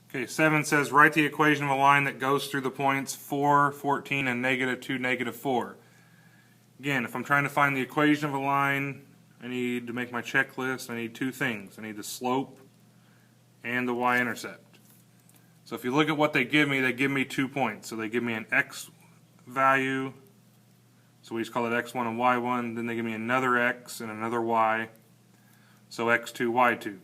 Okay, 7 says write the equation of a line that goes through the points 4, 14, and -2, -4. Again, if I'm trying to find the equation of a line, I need to make my checklist. I need two things. I need the slope and the y-intercept. So if you look at what they give me 2 points. So they give me an x value, so we just call it x1 and y1. Then they give me another x and another y, so x2, y2.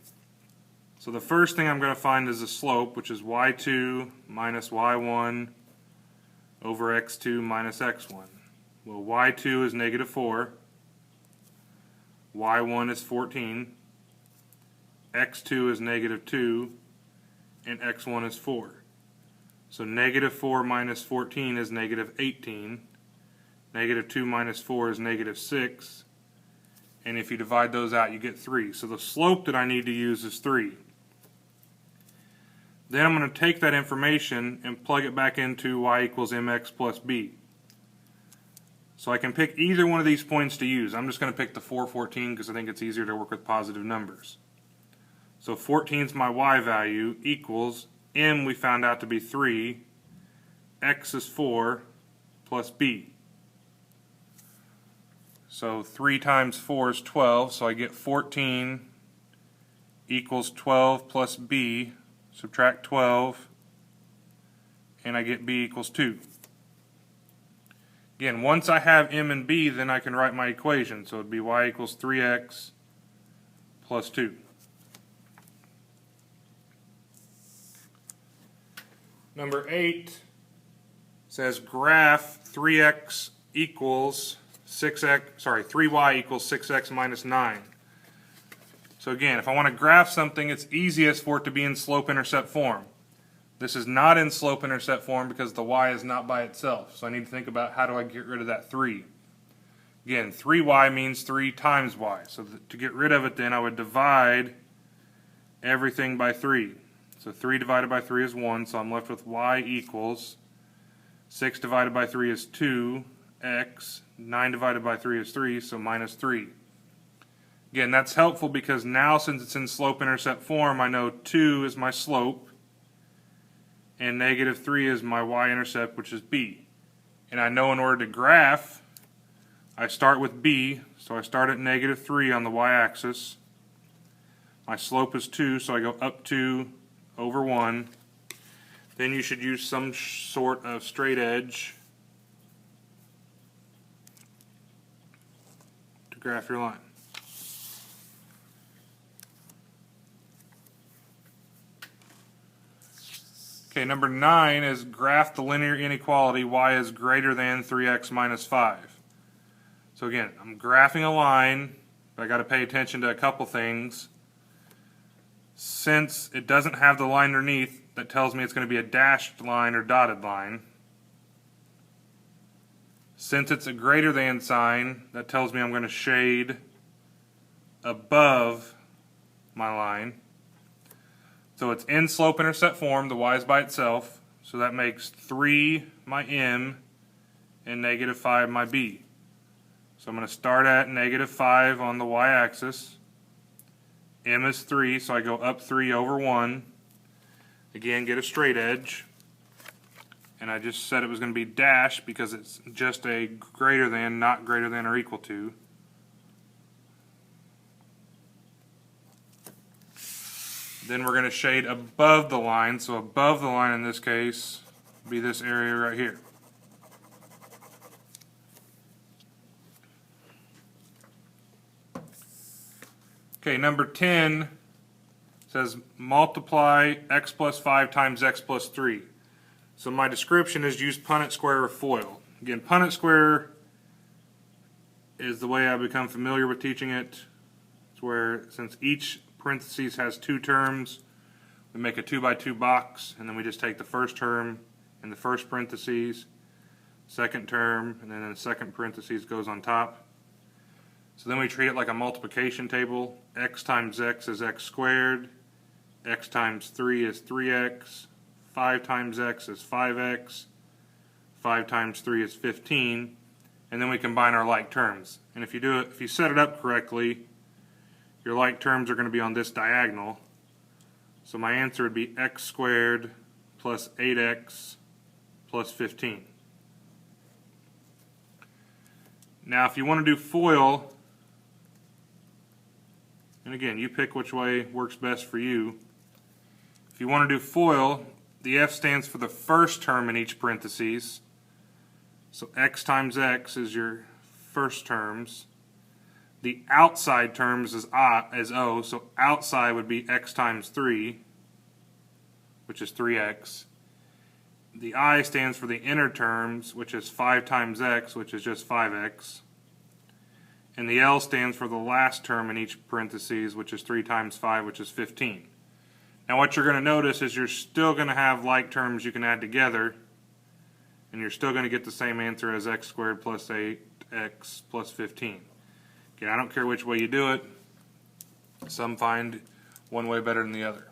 So the first thing I'm going to find is the slope, which is y2 minus y1 over x2 minus x1. Well, y2 is -4, y1 is 14, x2 is -2, and x1 is 4. So -4 minus 14 is -18, -2 minus 4 is -6, and if you divide those out you get 3. So the slope that I need to use is 3. Then I'm going to take that information and plug it back into y equals mx plus b. So I can pick either one of these points to use. I'm just going to pick the 4, 14 because I think it's easier to work with positive numbers. So 14 is my y value equals m we found out to be 3, x is 4, plus b. So 3 times 4 is 12, so I get 14 equals 12 plus b, subtract 12, and I get b equals 2. Again, once I have m and b, then I can write my equation. So it would be y equals 3x plus 2. Number 8 says graph 3y equals 6x minus 9. So again, if I want to graph something, it's easiest for it to be in slope-intercept form. This is not in slope-intercept form because the y is not by itself. So I need to think about how do I get rid of that 3. Again, 3y means 3 times y. So to get rid of it then I would divide everything by 3. So 3 divided by 3 is 1, so I'm left with y equals 6 divided by 3 is 2x, 9 divided by 3 is 3, so minus 3. Again, that's helpful because now since it's in slope-intercept form, I know 2 is my slope and -3 is my y-intercept, which is b. And I know in order to graph, I start with b, so I start at -3 on the y-axis. My slope is 2, so I go up 2 over 1. Then you should use some sort of straight edge to graph your line. Okay, number 9 is graph the linear inequality y is greater than 3x minus 5. So again, I'm graphing a line, but I got to pay attention to a couple things. Since it doesn't have the line underneath, that tells me it's going to be a dashed line or dotted line. Since it's a greater than sign, that tells me I'm going to shade above my line. So it's in slope-intercept form, the y is by itself, so that makes 3 my m and -5 my b. So I'm going to start at -5 on the y-axis. M is 3, so I go up 3 over 1. Again, get a straight edge. And I just said it was going to be dashed because it's just a greater than, not greater than or equal to. Then we're going to shade above the line, so above the line in this case would be this area right here. Okay, number 10 says multiply x plus 5 times x plus 3. So my description is use Punnett square or FOIL. Again, Punnett square is the way I've become familiar with teaching it. It's where since each parentheses has 2 terms, we make a 2 by 2 box, and then we just take the first term in the first parentheses, second term, and then the second parentheses goes on top. So then we treat it like a multiplication table. X times x is x squared, x times 3 is 3x, 5 times x is 5x, 5 times 3 is 15, and then we combine our like terms. And if you set it up correctly, your like terms are going to be on this diagonal. So my answer would be x squared plus 8x plus 15. Now if you want to do FOIL, and again, you pick which way works best for you. If you want to do FOIL, the F stands for the first term in each parentheses. So x times x is your first terms. The outside terms is O, so outside would be x times 3, which is 3x. The I stands for the inner terms, which is 5 times x, which is just 5x. And the L stands for the last term in each parentheses, which is 3 times 5, which is 15. Now what you're going to notice is you're still going to have like terms you can add together, and you're still going to get the same answer as x squared plus 8x plus 15. Okay, I don't care which way you do it. Some find one way better than the other.